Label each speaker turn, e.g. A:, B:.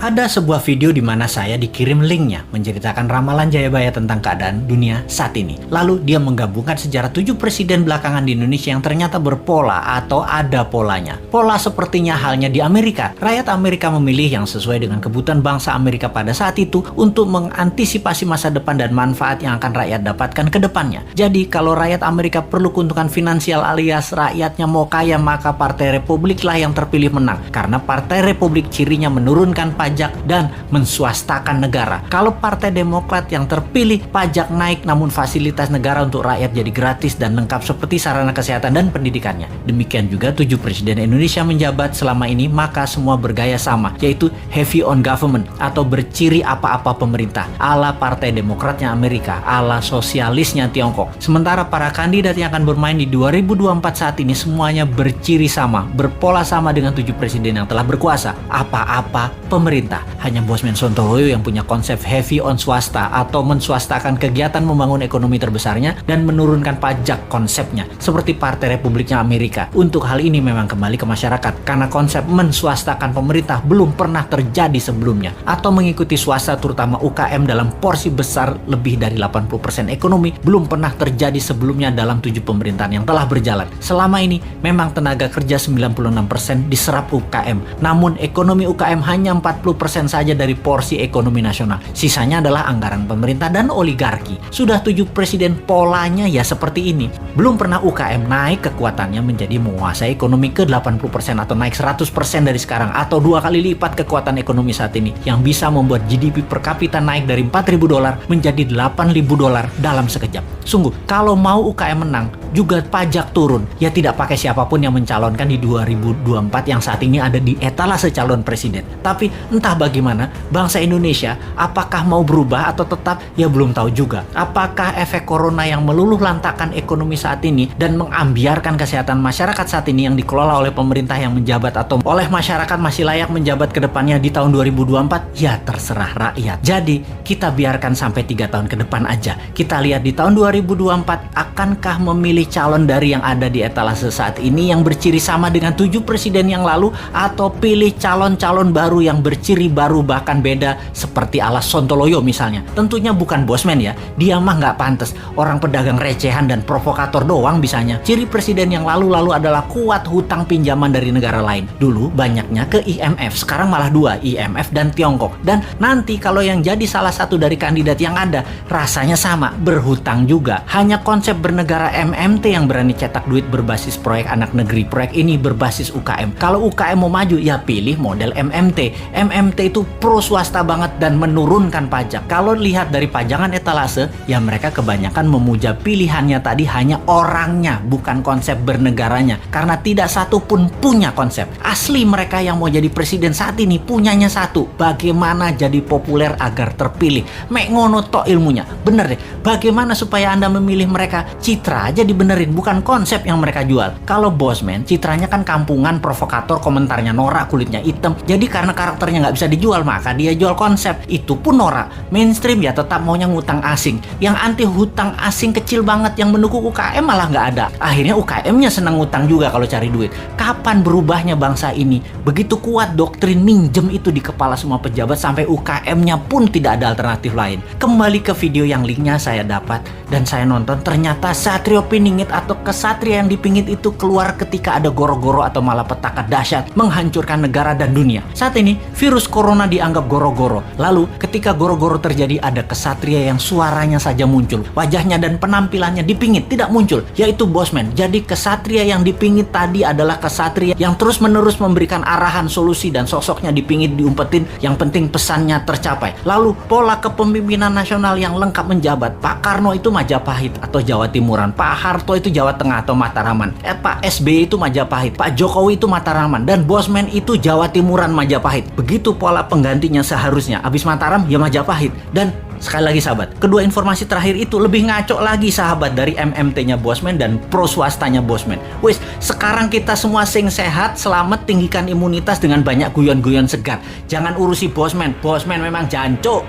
A: Ada sebuah video di mana saya dikirim linknya menceritakan ramalan Jayabaya tentang keadaan dunia saat ini. Lalu dia menggabungkan sejarah 7 presiden belakangan di Indonesia yang ternyata berpola atau ada polanya. Pola sepertinya halnya di Amerika. Rakyat Amerika memilih yang sesuai dengan kebutuhan bangsa Amerika pada saat itu untuk mengantisipasi masa depan dan manfaat yang akan rakyat dapatkan ke depannya. Jadi kalau rakyat Amerika perlu keuntungan finansial alias rakyatnya mau kaya, maka Partai Republik lah yang terpilih menang. Karena Partai Republik cirinya menurunkan pajak dan menswastakan negara. Kalau Partai Demokrat yang terpilih, pajak naik namun fasilitas negara untuk rakyat jadi gratis dan lengkap seperti sarana kesehatan dan pendidikannya. Demikian juga 7 presiden Indonesia menjabat selama ini, maka semua bergaya sama, yaitu heavy on government atau berciri apa-apa pemerintah, ala Partai Demokratnya Amerika, ala sosialisnya Tiongkok. Sementara para kandidat yang akan bermain di 2024 saat ini semuanya berciri sama, berpola sama dengan 7 presiden yang telah berkuasa, apa-apa pemerintah. Hanya Bosman Sontoloyo yang punya konsep heavy on swasta atau menswastakan kegiatan membangun ekonomi terbesarnya dan menurunkan pajak konsepnya seperti Partai Republiknya Amerika. Untuk hal ini memang kembali ke masyarakat karena konsep menswastakan pemerintah belum pernah terjadi sebelumnya, atau mengikuti swasta terutama UKM dalam porsi besar lebih dari 80% ekonomi belum pernah terjadi sebelumnya dalam 7 pemerintahan yang telah berjalan. Selama ini memang tenaga kerja 96% diserap UKM, namun ekonomi UKM hanya 40% saja dari porsi ekonomi nasional. Sisanya adalah anggaran pemerintah dan oligarki. Sudah 7 presiden polanya ya seperti ini. Belum pernah UKM naik kekuatannya menjadi menguasai ekonomi ke 80% atau naik 100% dari sekarang, atau 2 kali lipat kekuatan ekonomi saat ini yang bisa membuat GDP per kapita naik dari $4.000 menjadi $8.000 dalam sekejap. Sungguh, kalau mau UKM menang, juga pajak turun. Ya tidak pakai siapapun yang mencalonkan di 2024 yang saat ini ada di etalase calon presiden. Tapi entah bagaimana, bangsa Indonesia apakah mau berubah atau tetap, ya belum tahu juga. Apakah efek corona yang meluluh lantakan ekonomi saat ini dan mengambiarkan kesehatan masyarakat saat ini yang dikelola oleh pemerintah yang menjabat atau oleh masyarakat masih layak menjabat ke depannya di tahun 2024? Ya terserah rakyat. Jadi kita biarkan sampai 3 tahun ke depan aja. Kita lihat di tahun 2024 akankah memilih calon dari yang ada di etalase saat ini yang berciri sama dengan 7 presiden yang lalu, atau pilih calon-calon baru yang berciri baru bahkan beda seperti ala Sontoloyo misalnya. Tentunya bukan Bosman ya, dia mah nggak pantas, orang pedagang recehan dan provokator doang bisanya. Ciri presiden yang lalu-lalu adalah kuat hutang pinjaman dari negara lain. Dulu banyaknya ke IMF, sekarang malah 2, IMF dan Tiongkok. Dan nanti kalau yang jadi salah satu dari kandidat yang ada, rasanya sama, berhutang juga. Hanya konsep bernegara MMT yang berani cetak duit berbasis proyek anak negeri. Proyek ini berbasis UKM. Kalau UKM mau maju, ya pilih model MMT. MMT itu pro swasta banget dan menurunkan pajak. Kalau lihat dari pajangan etalase, ya mereka kebanyakan memuja pilihannya tadi hanya orangnya, bukan konsep bernegaranya. Karena tidak satu pun punya konsep. Asli mereka yang mau jadi presiden saat ini punyanya satu, bagaimana jadi populer agar terpilih. Mek ngono tok ilmunya. Bener deh, bagaimana supaya Anda memilih mereka? Citra aja dibenerin, bukan konsep yang mereka jual. Kalau Bosman, citranya kan kampungan, provokator, komentarnya norak, kulitnya hitam. Jadi karena karakternya nggak bisa dijual, maka dia jual konsep. Itu pun norak. Mainstream ya tetap maunya ngutang asing. Yang anti hutang asing kecil banget yang mendukung UKM malah nggak ada. Akhirnya UKM-nya senang ngutang juga kalau cari duit. Kapan berubahnya bangsa ini? Begitu kuat doktrin minjem itu di kepala semua pejabat sampai UKM-nya pun tidak ada alternatif lain. Kembali ke video yang linknya saya dapat dan saya nonton, ternyata Satrio Piningit atau kesatria yang dipingit itu keluar ketika ada goro-goro atau malapetaka dahsyat menghancurkan negara dan dunia. Saat ini virus corona dianggap goro-goro. Lalu ketika goro-goro terjadi, ada kesatria yang suaranya saja muncul, wajahnya dan penampilannya dipingit tidak muncul, yaitu Bosman. Jadi kesatria yang dipingit tadi adalah kesatria yang terus-menerus memberikan arahan, solusi, dan sosoknya dipingit, diumpetin, yang penting pesannya tercapai. Lalu pola kepemimpinan nasional yang lengkap menjabat. Pak Karno itu Majapahit atau Jawa Timuran, Pak Harto itu Jawa Tengah atau Mataraman, Pak SBY itu Majapahit, Pak Jokowi itu Mataraman, dan Bosman itu Jawa Timuran Majapahit. Begitu pola penggantinya seharusnya. Habis Mataram ya Majapahit. Dan sekali lagi sahabat, kedua informasi terakhir itu lebih ngaco lagi sahabat dari MMT-nya Bosman dan pro swastanya Bosman. Wes, sekarang kita semua sing sehat, selamat, tinggikan imunitas dengan banyak guyon-guyon segar. Jangan urusi Bosman. Bosman memang jancuk.